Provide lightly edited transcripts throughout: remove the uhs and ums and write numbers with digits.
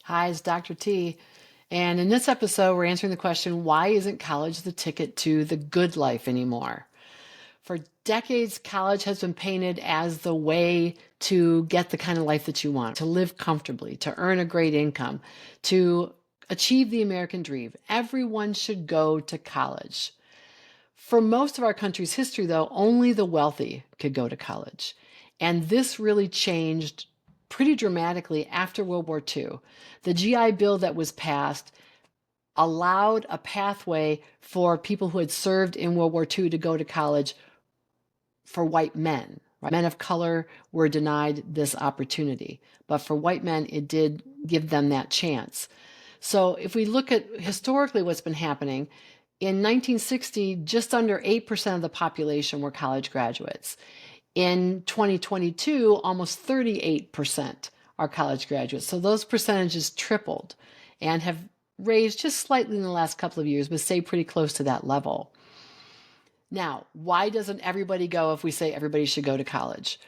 Hi, it's Dr. T. And in this episode, we're answering the question, why isn't college the ticket to the good life anymore? For decades, college has been painted as the way to get the kind of life that you want, to live comfortably, to earn a great income, to achieve the American dream. Everyone should go to college. For most of our country's history, though, only the wealthy could go to college. And this really changed pretty dramatically after World War II. The GI Bill that was passed allowed a pathway for people who had served in World War II to go to college for white men. Right? Men of color were denied this opportunity, but for white men, it did give them that chance. So if we look at historically what's been happening, in 1960, just under 8% of the population were college graduates. In 2022, almost 38% are college graduates. So those percentages tripled and have raised just slightly in the last couple of years, but stay pretty close to that level. Now, why doesn't everybody go if we say everybody should go to college?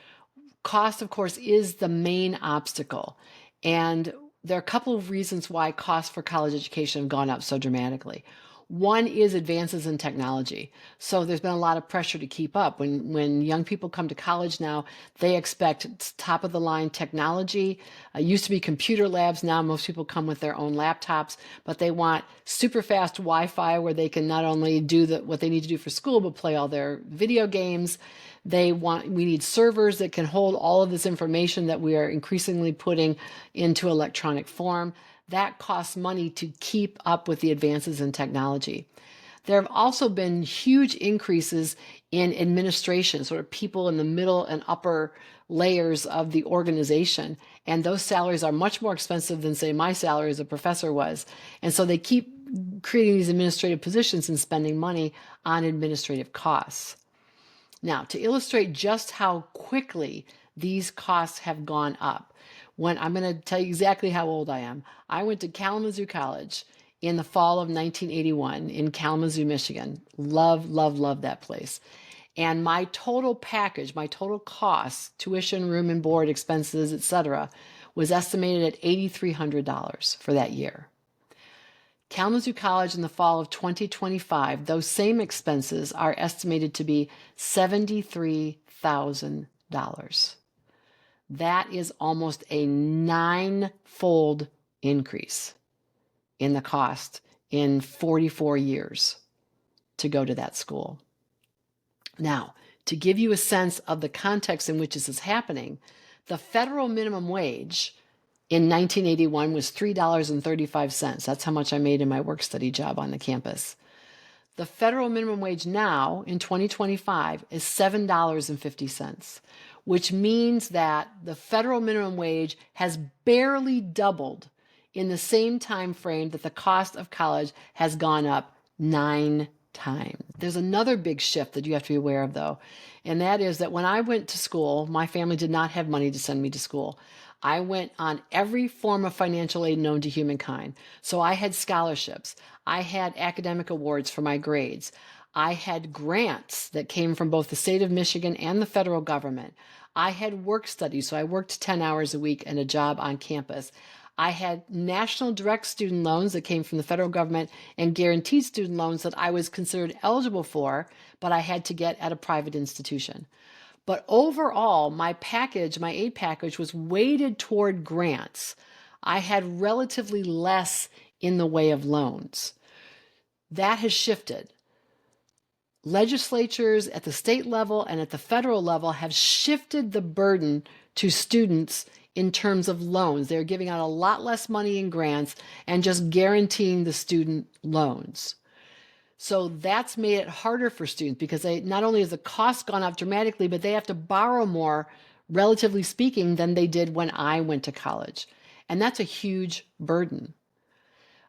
Cost, of course, is the main obstacle. And there are a couple of reasons why costs for college education have gone up so dramatically. One is advances in technology. So there's been a lot of pressure to keep up. When young people come to college now, they expect top of the line technology. Used to be computer labs. Now most people come with their own laptops, but they want super fast Wi-Fi where they can not only do what they need to do for school, but play all their video games. We need servers that can hold all of this information that we are increasingly putting into electronic form. That costs money to keep up with the advances in technology. There have also been huge increases in administration, sort of people in the middle and upper layers of the organization. And those salaries are much more expensive than, say, my salary as a professor was. And so they keep creating these administrative positions and spending money on administrative costs. Now, to illustrate just how quickly these costs have gone up, I'm going to tell you exactly how old I am. I went to Kalamazoo College in the fall of 1981 in Kalamazoo, Michigan. Love, love, love that place. And my total package, my total costs, tuition, room and board, expenses, etc., was estimated at $8,300 for that year. Kalamazoo College in the fall of 2025, those same expenses are estimated to be $73,000. That is almost a nine-fold increase in the cost in 44 years to go to that school. Now, to give you a sense of the context in which this is happening, the federal minimum wage in 1981 was $3.35. That's how much I made in my work-study job on the campus. The federal minimum wage now in 2025 is $7.50, which means that the federal minimum wage has barely doubled in the same time frame that the cost of college has gone up 9 times. There's another big shift that you have to be aware of, though, and that is that when I went to school, my family did not have money to send me to school. I went on every form of financial aid known to humankind. So I had scholarships. I had academic awards for my grades. I had grants that came from both the state of Michigan and the federal government. I had work studies, so I worked 10 hours a week and a job on campus. I had national direct student loans that came from the federal government and guaranteed student loans that I was considered eligible for, but I had to get at a private institution. But overall, my aid package was weighted toward grants. I had relatively less in the way of loans. That has shifted. Legislatures at the state level and at the federal level have shifted the burden to students in terms of loans. They're giving out a lot less money in grants and just guaranteeing the student loans. So that's made it harder for students because not only has the cost gone up dramatically, but they have to borrow more, relatively speaking, than they did when I went to college. And that's a huge burden.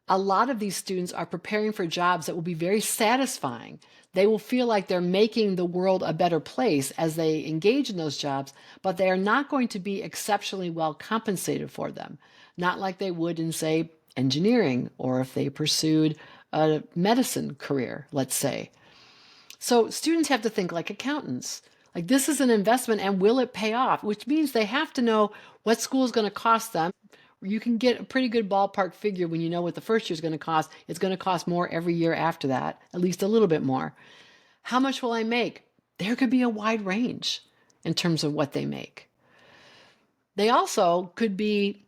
A lot of these students are preparing for jobs that will be very satisfying. They will feel like they're making the world a better place as they engage in those jobs, but they are not going to be exceptionally well compensated for them. Not like they would in, say, engineering, or if they pursued a medicine career, let's say. So students have to think like accountants. Like, this is an investment and will it pay off? Which means they have to know what school is going to cost them you can get a pretty good ballpark figure when you know what the first year is going to cost. It's going to cost more every year after that, at least a little bit more. How much will I make? There could be a wide range in terms of what they make. They also could be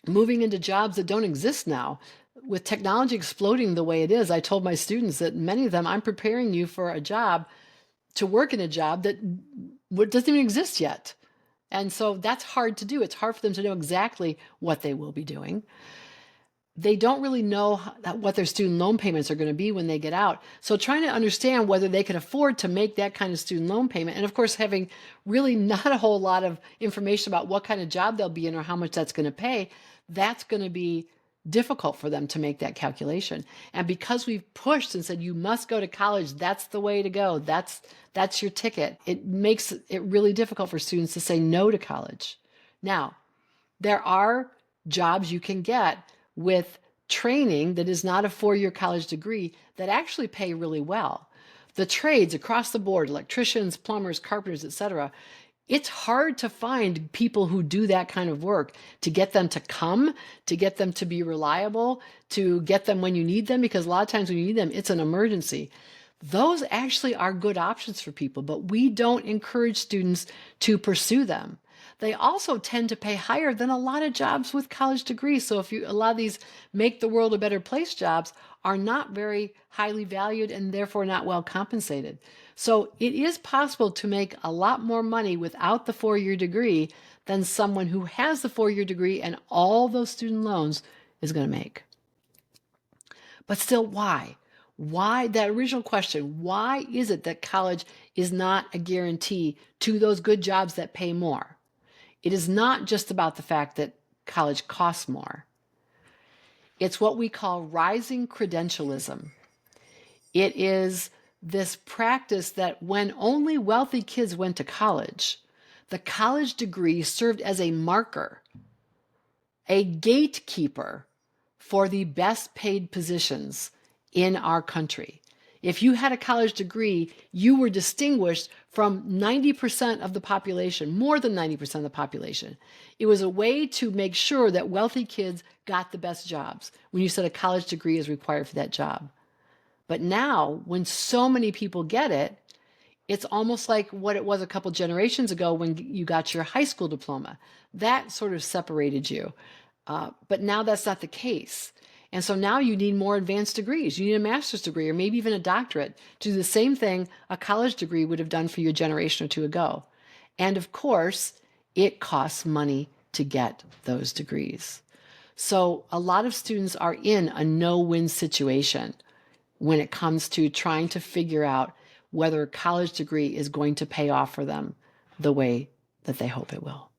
moving into jobs that don't exist now. With technology exploding the way it is, I told my students that many of them, I'm preparing you for a job, to work in a job that doesn't even exist yet. And so that's hard to do. It's hard for them to know exactly what they will be doing. They don't really know what their student loan payments are going to be when they get out. So trying to understand whether they can afford to make that kind of student loan payment, and of course having really not a whole lot of information about what kind of job they'll be in or how much that's going to pay, that's going to be difficult for them to make that calculation. And because we've pushed and said, you must go to college, that's the way to go, that's your ticket, it makes it really difficult for students to say no to college. Now, there are jobs you can get with training that is not a 4-year college degree that actually pay really well. The trades across the board, electricians, plumbers, carpenters, etc., it's hard to find people who do that kind of work, to get them to come, to get them to be reliable, to get them when you need them, because a lot of times when you need them, it's an emergency. Those actually are good options for people, but we don't encourage students to pursue them. They also tend to pay higher than a lot of jobs with college degrees. So a lot of these make the world a better place jobs are not very highly valued and therefore not well compensated. So it is possible to make a lot more money without the 4-year degree than someone who has the 4-year degree and all those student loans is going to make. But still, why? Why, that original question, why is it that college is not a guarantee to those good jobs that pay more? It is not just about the fact that college costs more. It's what we call rising credentialism. It is this practice that when only wealthy kids went to college, the college degree served as a marker, a gatekeeper for the best paid positions in our country. If you had a college degree, you were distinguished from 90% of the population, more than 90% of the population. It was a way to make sure that wealthy kids got the best jobs when you said a college degree is required for that job. But now, when so many people get it, it's almost like what it was a couple generations ago when you got your high school diploma. That sort of separated you. But now that's not the case. And so now you need more advanced degrees. You need a master's degree or maybe even a doctorate to do the same thing a college degree would have done for you a generation or two ago. And of course, it costs money to get those degrees. So a lot of students are in a no-win situation when it comes to trying to figure out whether a college degree is going to pay off for them the way that they hope it will.